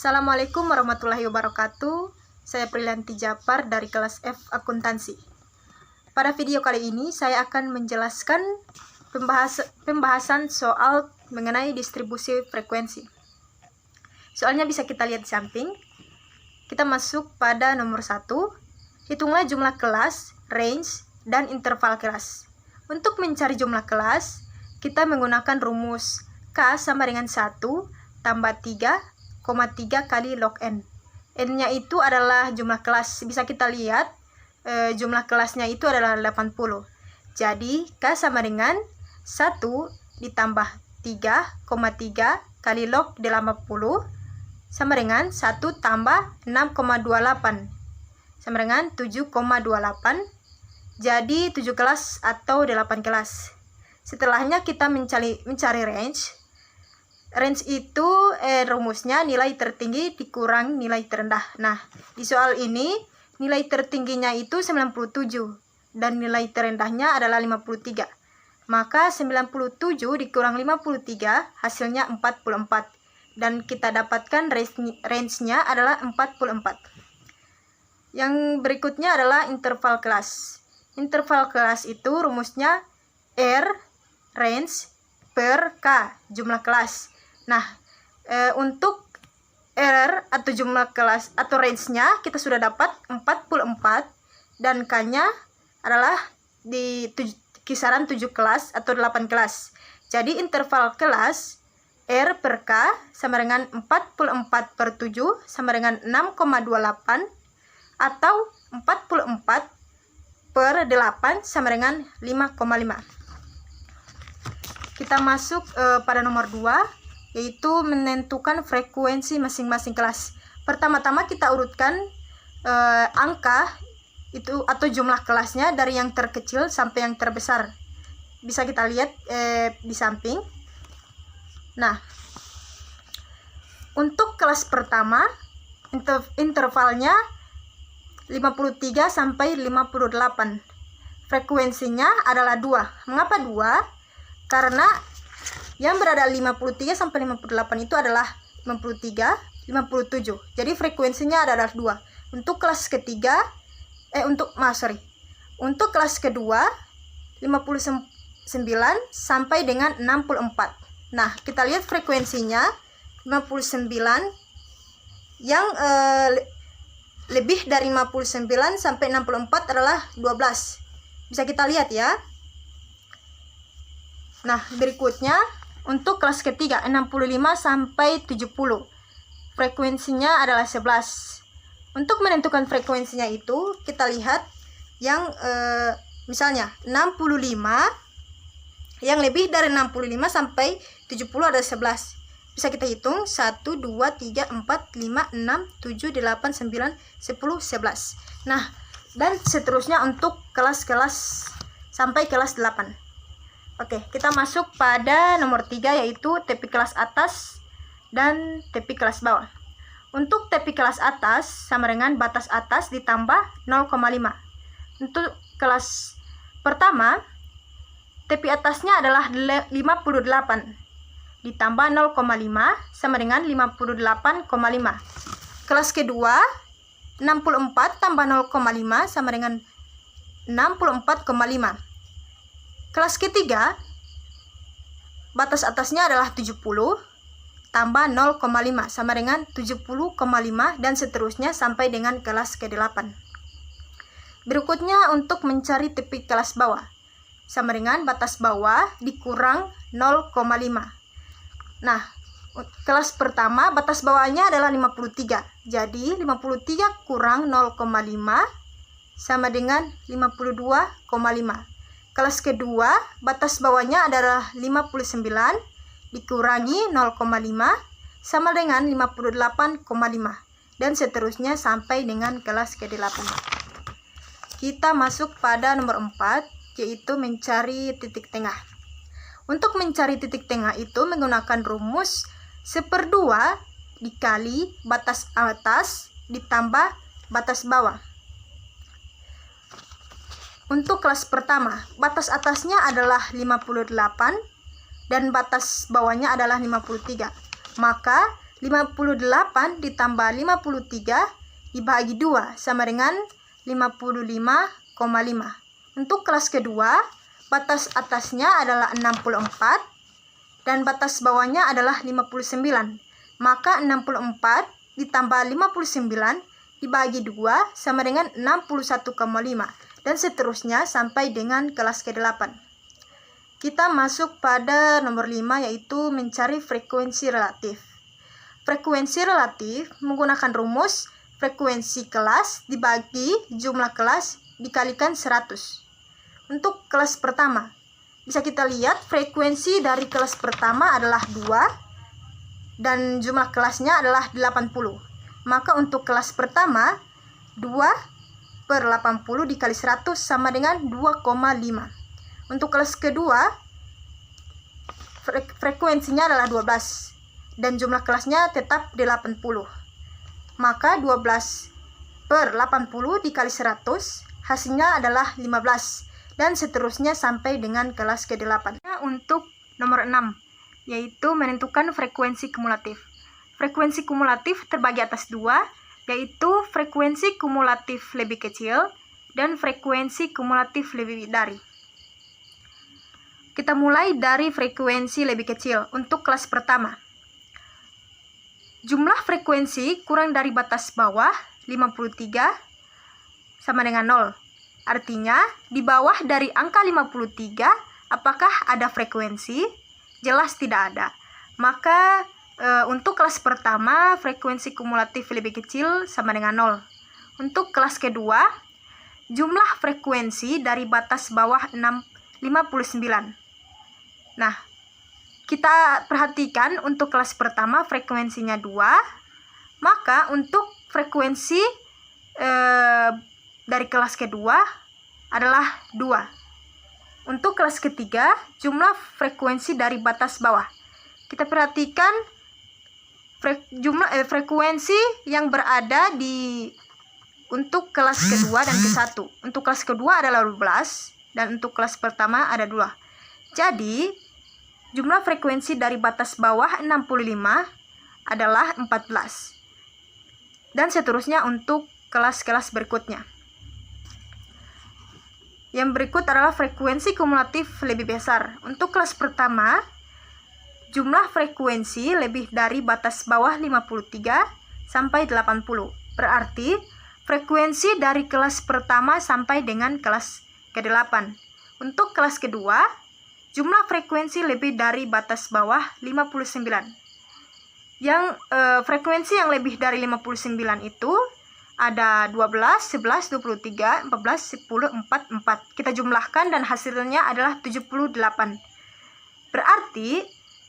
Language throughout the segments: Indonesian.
Assalamualaikum warahmatullahi wabarakatuh. Saya Prilianti Japar dari kelas F Akuntansi. Pada video kali ini saya akan menjelaskan pembahasan soal mengenai distribusi frekuensi. Soalnya bisa kita lihat di samping. Kita masuk pada nomor 1. Hitunglah jumlah kelas, range, dan interval kelas. Untuk mencari jumlah kelas, kita menggunakan rumus K sama dengan 1 tambah 3,3 kali log N. N-nya itu adalah jumlah kelas. Bisa kita lihat jumlah kelasnya itu adalah 80. Jadi K sama dengan 1 ditambah 3,3 kali log 80 sama dengan 1 tambah 6,28 sama dengan 7,28. Jadi 7 kelas atau 8 kelas. Setelahnya kita mencari range. Range itu rumusnya nilai tertinggi dikurang nilai terendah. Nah, di soal ini nilai tertingginya itu 97 dan nilai terendahnya adalah 53. Maka 97 dikurang 53 hasilnya 44. Dan kita dapatkan range-nya adalah 44. Yang berikutnya adalah interval kelas. Interval kelas itu rumusnya R range per K jumlah kelas. Nah, untuk R atau jumlah kelas atau range-nya kita sudah dapat 44 dan K-nya adalah di kisaran 7 kelas atau 8 kelas. Jadi interval kelas R per K sama dengan 44 per 7 sama dengan 6,28 atau 44 per 8 sama dengan 5,5. Kita masuk pada nomor 2, yaitu menentukan frekuensi masing-masing kelas. Pertama-tama kita urutkan angka itu atau jumlah kelasnya dari yang terkecil sampai yang terbesar. Bisa kita lihat di samping. Nah, untuk kelas pertama intervalnya 53 sampai 58. Frekuensinya adalah 2. Mengapa 2? Karena yang berada 53 sampai 58 itu adalah 53, 57. Jadi frekuensinya adalah 2. Untuk kelas ketiga Untuk kelas kedua 59 sampai dengan 64. Nah, kita lihat frekuensinya 59 yang lebih dari 59 sampai 64 adalah 12. Bisa kita lihat ya. Nah, berikutnya untuk kelas ketiga 65 sampai 70. Frekuensinya adalah 11. Untuk menentukan frekuensinya itu kita lihat yang misalnya 65, yang lebih dari 65 sampai 70 ada 11. Bisa kita hitung 1, 2, 3, 4, 5, 6, 7, 8, 9, 10, 11. Nah, dan seterusnya untuk kelas-kelas sampai kelas 8. Oke, kita masuk pada nomor 3, yaitu tepi kelas atas dan tepi kelas bawah. Untuk tepi kelas atas sama dengan batas atas ditambah 0,5. Untuk kelas pertama, tepi atasnya adalah 58 ditambah 0,5 sama dengan 58,5. Kelas kedua 64 tambah 0,5 sama dengan 64,5. Kelas ketiga batas atasnya adalah 70 tambah 0,5 sama dengan 70,5 dan seterusnya sampai dengan kelas ke-8. Berikutnya untuk mencari tepi kelas bawah. Sama dengan batas bawah dikurang 0,5. Nah, kelas pertama batas bawahnya adalah 53. Jadi 53 kurang 0,5 sama dengan 52,5. Kelas kedua batas bawahnya adalah 59 dikurangi 0,5 sama dengan 58,5 dan seterusnya sampai dengan kelas ke-8. Kita masuk pada nomor 4, yaitu mencari titik tengah. Untuk mencari titik tengah itu menggunakan rumus 1/2 dikali batas atas ditambah batas bawah. Untuk kelas pertama, batas atasnya adalah 58 dan batas bawahnya adalah 53. Maka 58 ditambah 53 dibagi 2 sama dengan 55,5. Untuk kelas kedua, batas atasnya adalah 64 dan batas bawahnya adalah 59. Maka 64 ditambah 59 dibagi 2 sama dengan 61,5 dan seterusnya sampai dengan kelas ke-8. Kita masuk pada nomor 5, yaitu mencari frekuensi relatif. Frekuensi relatif menggunakan rumus frekuensi kelas dibagi jumlah kelas dikalikan 100. Untuk kelas pertama, bisa kita lihat frekuensi dari kelas pertama adalah 2 dan jumlah kelasnya adalah 80. Maka untuk kelas pertama, 2/80 dikali 100 sama dengan 2,5. Untuk kelas kedua, frekuensinya adalah 12 dan jumlah kelasnya tetap 80. Maka 12/80 dikali 100 hasilnya adalah 15 dan seterusnya sampai dengan kelas ke-8. Untuk nomor 6, yaitu menentukan frekuensi kumulatif. Frekuensi kumulatif terbagi atas 2, yaitu frekuensi kumulatif lebih kecil dan frekuensi kumulatif lebih dari. Kita mulai dari frekuensi lebih kecil. Untuk kelas pertama, jumlah frekuensi kurang dari batas bawah 53 sama dengan 0. Artinya, di bawah dari angka 53, apakah ada frekuensi? Jelas tidak ada. Maka untuk kelas pertama, frekuensi kumulatif lebih kecil sama dengan 0. Untuk kelas kedua, jumlah frekuensi dari batas bawah 59. Nah, kita perhatikan untuk kelas pertama frekuensinya 2, maka untuk frekuensi dari kelas kedua adalah 2. Untuk kelas ketiga, jumlah frekuensi dari batas bawah. Kita perhatikan jumlah frekuensi yang berada untuk kelas kedua dan ke-1. Untuk kelas kedua adalah 12 dan untuk kelas pertama ada 2. Jadi, jumlah frekuensi dari batas bawah 65 adalah 14. Dan seterusnya untuk kelas-kelas berikutnya. Yang berikut adalah frekuensi kumulatif lebih besar. Untuk kelas pertama, jumlah frekuensi lebih dari batas bawah 53 sampai 80. Berarti, frekuensi dari kelas pertama sampai dengan kelas ke-8. Untuk kelas kedua, jumlah frekuensi lebih dari batas bawah 59. Yang frekuensi yang lebih dari 59 itu ada 12, 11, 23, 14, 10, 4, 4. Kita jumlahkan dan hasilnya adalah 78. Berarti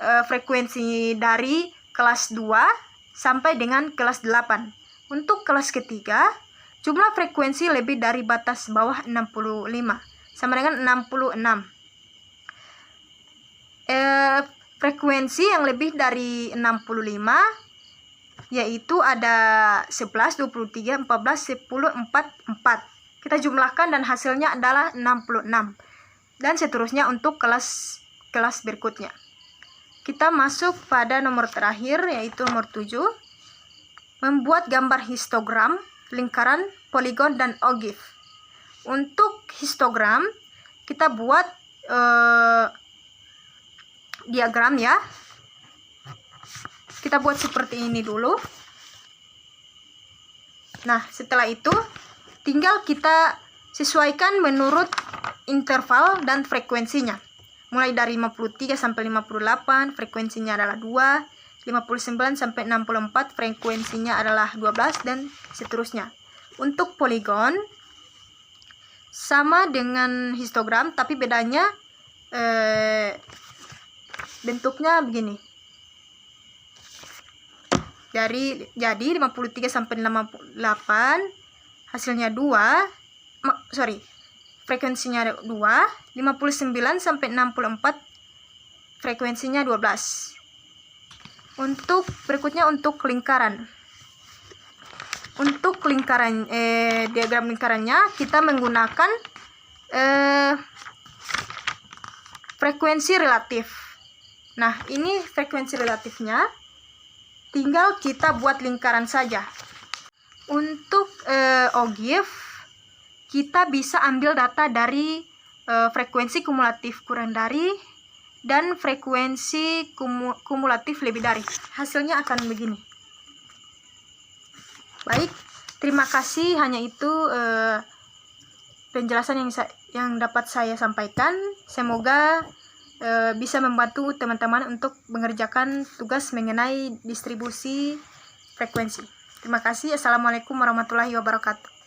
frekuensi dari kelas 2 sampai dengan kelas 8. Untuk kelas ketiga, jumlah frekuensi lebih dari batas bawah 65 sama dengan 66. Frekuensi yang lebih dari 65 yaitu ada 11, 23, 14, 10, 4, 4. Kita jumlahkan dan hasilnya adalah 66. Dan seterusnya untuk kelas berikutnya. Kita masuk pada nomor terakhir, yaitu nomor 7. Membuat gambar histogram, lingkaran, poligon, dan ogive. Untuk histogram, kita buat diagram ya. Kita buat seperti ini dulu. Nah, setelah itu tinggal kita sesuaikan menurut interval dan frekuensinya. Mulai dari 53 sampai 58, frekuensinya adalah 2, 59 sampai 64, frekuensinya adalah 12, dan seterusnya. Untuk poligon, sama dengan histogram, tapi bedanya bentuknya begini. Jadi 53 sampai 68 hasilnya 2. Frekuensinya 2, 59 sampai 64 frekuensinya 12. Untuk berikutnya untuk lingkaran. Untuk lingkaran diagram lingkarannya kita menggunakan frekuensi relatif. Nah, ini frekuensi relatifnya. tinggal kita buat lingkaran saja. Untuk OGIF, kita bisa ambil data dari frekuensi kumulatif kurang dari dan frekuensi kumulatif lebih dari. Hasilnya akan begini. Baik, terima kasih. Hanya itu penjelasan yang dapat saya sampaikan. Semoga bisa membantu teman-teman untuk mengerjakan tugas mengenai distribusi frekuensi. Terima kasih. Assalamualaikum warahmatullahi wabarakatuh.